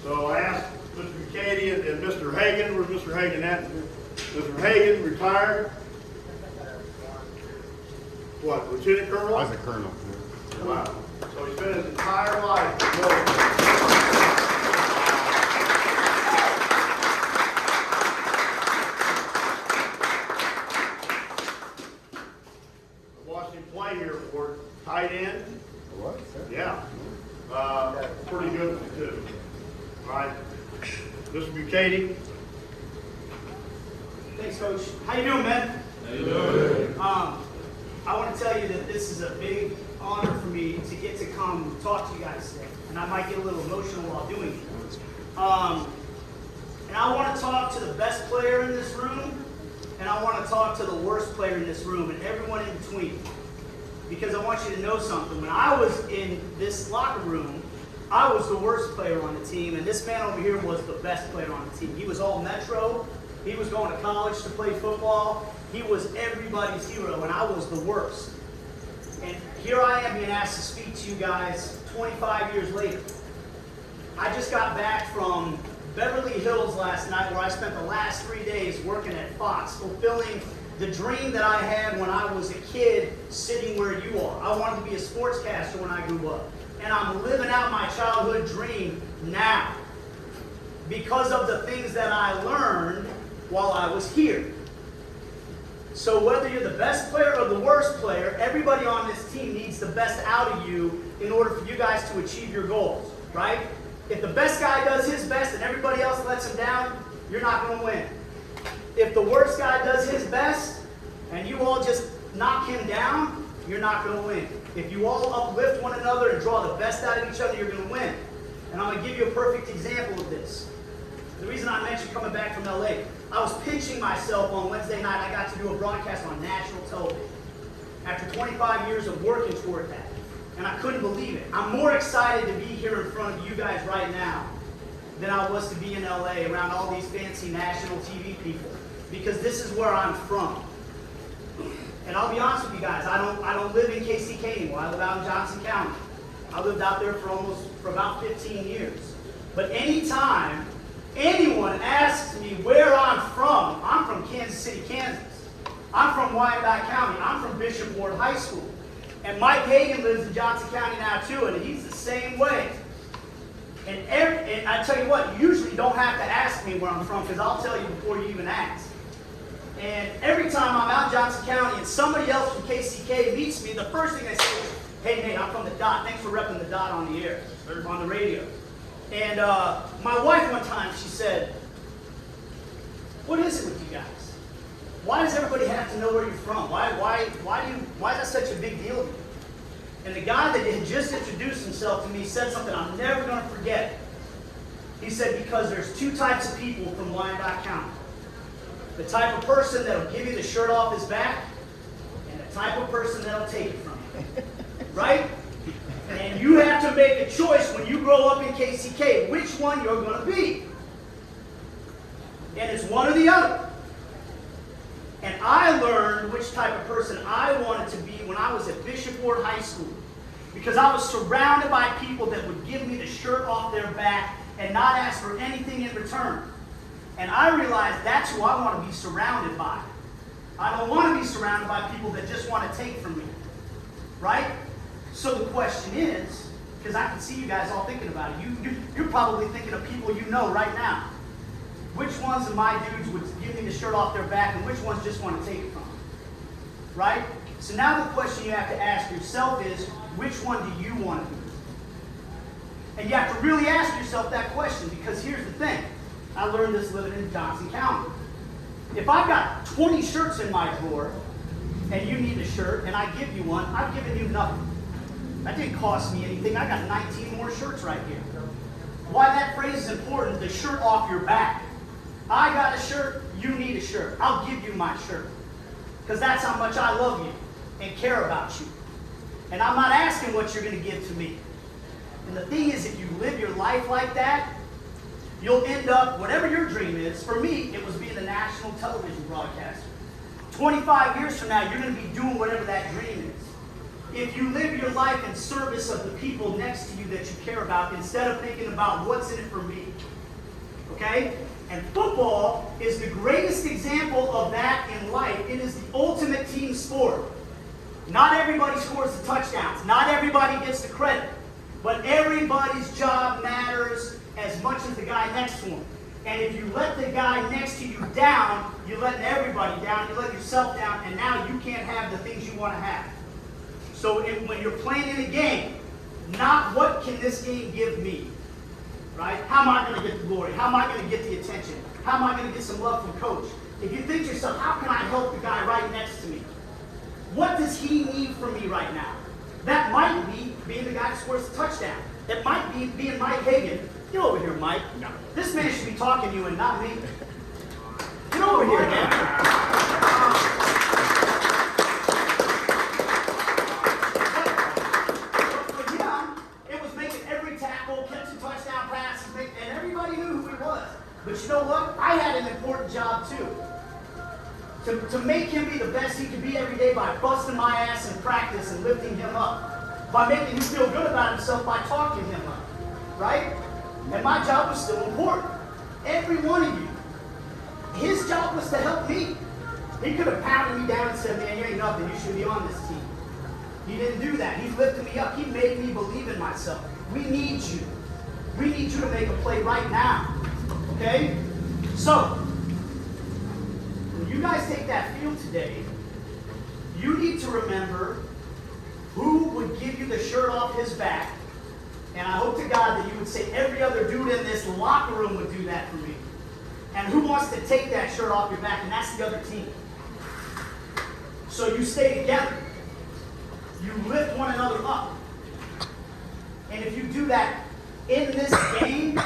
So I asked Mr. McCady and Mr. Hagan, where's Mr. Hagan at? Mr. Hagan retired. What, Lieutenant Colonel? I was a colonel. Wow. So he spent his entire life in the military. I watched him play here for tight end. What? Yeah. Pretty good too. All right. Mr. Bucati. Thanks, Coach. How you doing, man? How you doing? I want to tell you that this is a big honor for me to get to come talk to you guys today. And I might get a little emotional while doing it. And I want to talk to the best player in this room, and I want to talk to the worst player in this room, and everyone in between. Because I want you to know something. When I was in this locker room, I was the worst player on the team, and this man over here was the best player on the team. He was all Metro. He was going to college to play football. He was everybody's hero, and I was the worst. And here I am being asked to speak to you guys 25 years later. I just got back from Beverly Hills last night, where I spent the last 3 days working at Fox, fulfilling the dream that I had when I was a kid sitting where you are. I wanted to be a sportscaster when I grew up. And I'm living out my childhood dream now because of the things that I learned while I was here. So whether you're the best player or the worst player, everybody on this team needs the best out of you in order for you guys to achieve your goals, right? If the best guy does his best and everybody else lets him down, you're not going to win. If the worst guy does his best and you all just knock him down, you're not going to win. If you all uplift one another and draw the best out of each other, you're going to win. And I'm going to give you a perfect example of this. The reason I mentioned coming back from LA, I was pinching myself on Wednesday night. I got to do a broadcast on national television after 25 years of working toward that. And I couldn't believe it. I'm more excited to be here in front of you guys right now than I was to be in LA around all these fancy national TV people, because this is where I'm from. And I'll be honest with you guys, I don't live in KCK anymore. I live out in Johnson County. I lived out there for about 15 years. But anytime anyone asks me where I'm from Kansas City, Kansas. I'm from Wyandotte County. I'm from Bishow High School. And Mike Hagan lives in Johnson County now too, and he's the same way. And I tell you what, you usually don't have to ask me where I'm from, because I'll tell you before you even ask. And every time I'm out in Johnson County and somebody else from KCK meets me, the first thing they say is, "Hey Nate, I'm from the Dot. Thanks for repping the Dot on the air, on the radio." And my wife one time, she said, "What is it with you guys? Why does everybody have to know where you're from? Why is that such a big deal to you?" And the guy that had just introduced himself to me said something I'm never going to forget. He said, "Because there's two types of people from Wyandotte County. The type of person that'll give you the shirt off his back, and the type of person that'll take it from you." Right? And you have to make a choice when you grow up in KCK, which one you're going to be. And it's one or the other. And I learned which type of person I wanted to be when I was at Bishow High School, because I was surrounded by people that would give me the shirt off their back and not ask for anything in return. And I realized that's who I want to be surrounded by. I don't want to be surrounded by people that just want to take from me. Right? So the question is, because I can see you guys all thinking about it, you're probably thinking of people you know right now. Which ones of my dudes would give me the shirt off their back, and which ones just want to take it from me? Right? So now the question you have to ask yourself is, which one do you want to be? And you have to really ask yourself that question, because here's the thing. I learned this living in Johnson County. If I've got 20 shirts in my drawer, and you need a shirt, and I give you one, I've given you nothing. That didn't cost me anything. I got 19 more shirts right here. Why that phrase is important, the shirt off your back. I got a shirt, you need a shirt. I'll give you my shirt. Because that's how much I love you and care about you. And I'm not asking what you're going to give to me. And the thing is, if you live your life like that, you'll end up, whatever your dream is, for me, it was being a national television broadcaster. 25 years from now, you're going to be doing whatever that dream is. if you live your life in service of the people next to you that you care about instead of thinking about what's in it for me. Okay? And football is the greatest example of that in life. It is the ultimate team sport. Not everybody scores the touchdowns. Not everybody gets the credit. But everybody's job matters as much as the guy next to him. And if you let the guy next to you down, you're letting everybody down, you let yourself down, and now you can't have the things you want to have. So when you're playing in a game, not what can this game give me, right? How am I going to get the glory? How am I going to get the attention? How am I going to get some love from coach? If you think to yourself, how can I help the guy right next to me? What does he need from me right now? That might be being the guy that scores the touchdown. It might be being Mike Hagan. Get over here, Mike. No. This man should be talking to you and not me. Get over here, man. For him, it was making every tackle, catching touchdown passes, and everybody knew who he was. But you know what? I had an important job too. To make him be the best he could be every day by busting my ass in practice and lifting him up. By making him feel good about himself by talking him up. Right? And my job was still important. Every one of you. His job was to help me. He could have pounded me down and said, man, you ain't nothing. You should be on this team. He didn't do that. He lifted me up. He made me believe in myself. We need you. We need you to make a play right now. Okay? So, when you guys take that field today, you need to remember who would give you the shirt off his back. And I hope to God that you would say every other dude in this locker room would do that for me. And who wants to take that shirt off your back, and that's the other team. So you stay together. You lift one another up. And if you do that in this game,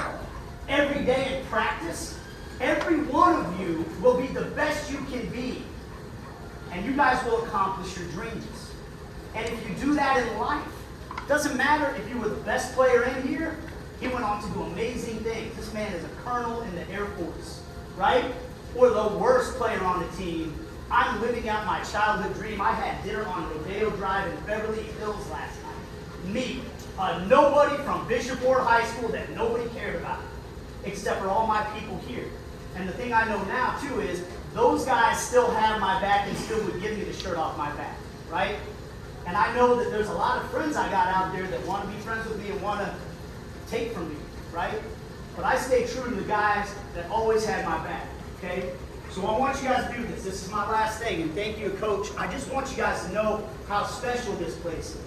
every day in practice, every one of you will be the best you can be. And you guys will accomplish your dreams. And if you do that in life, doesn't matter if you were the best player in here, he went on to do amazing things. This man is a colonel in the Air Force, right? Or the worst player on the team. I'm living out my childhood dream. I had dinner on Rodeo Drive in Beverly Hills last night. Me, a nobody from Bishow High School that nobody cared about, except for all my people here. And the thing I know now, too, is those guys still have my back and still would give me the shirt off my back, right? And I know that there's a lot of friends I got out there that want to be friends with me and want to take from me, right? But I stay true to the guys that always had my back, okay? So I want you guys to do this. This is my last thing, and thank you, Coach. I just want you guys to know how special this place is.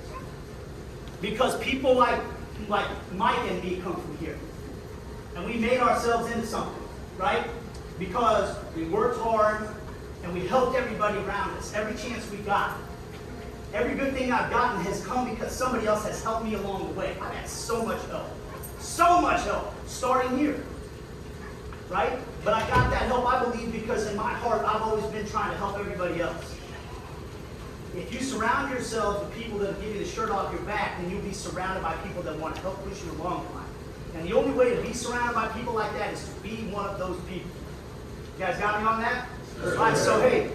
Because people like Mike and me come from here. And we made ourselves into something, right? Because we worked hard, and we helped everybody around us, every chance we got. Every good thing I've gotten has come because somebody else has helped me along the way. I've had so much help, starting here, right? But I got that help, I believe, because in my heart, I've always been trying to help everybody else. If you surround yourselves with people that will give you the shirt off your back, then you'll be surrounded by people that want to help push you along in life. And the only way to be surrounded by people like that is to be one of those people. You guys got me on that? All right, so hey,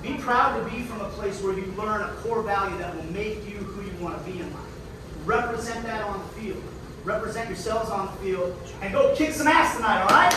be proud to be from a place where you learn a core value that will make you who you want to be in life. Represent that on the field. Represent yourselves on the field. And go kick some ass tonight, all right?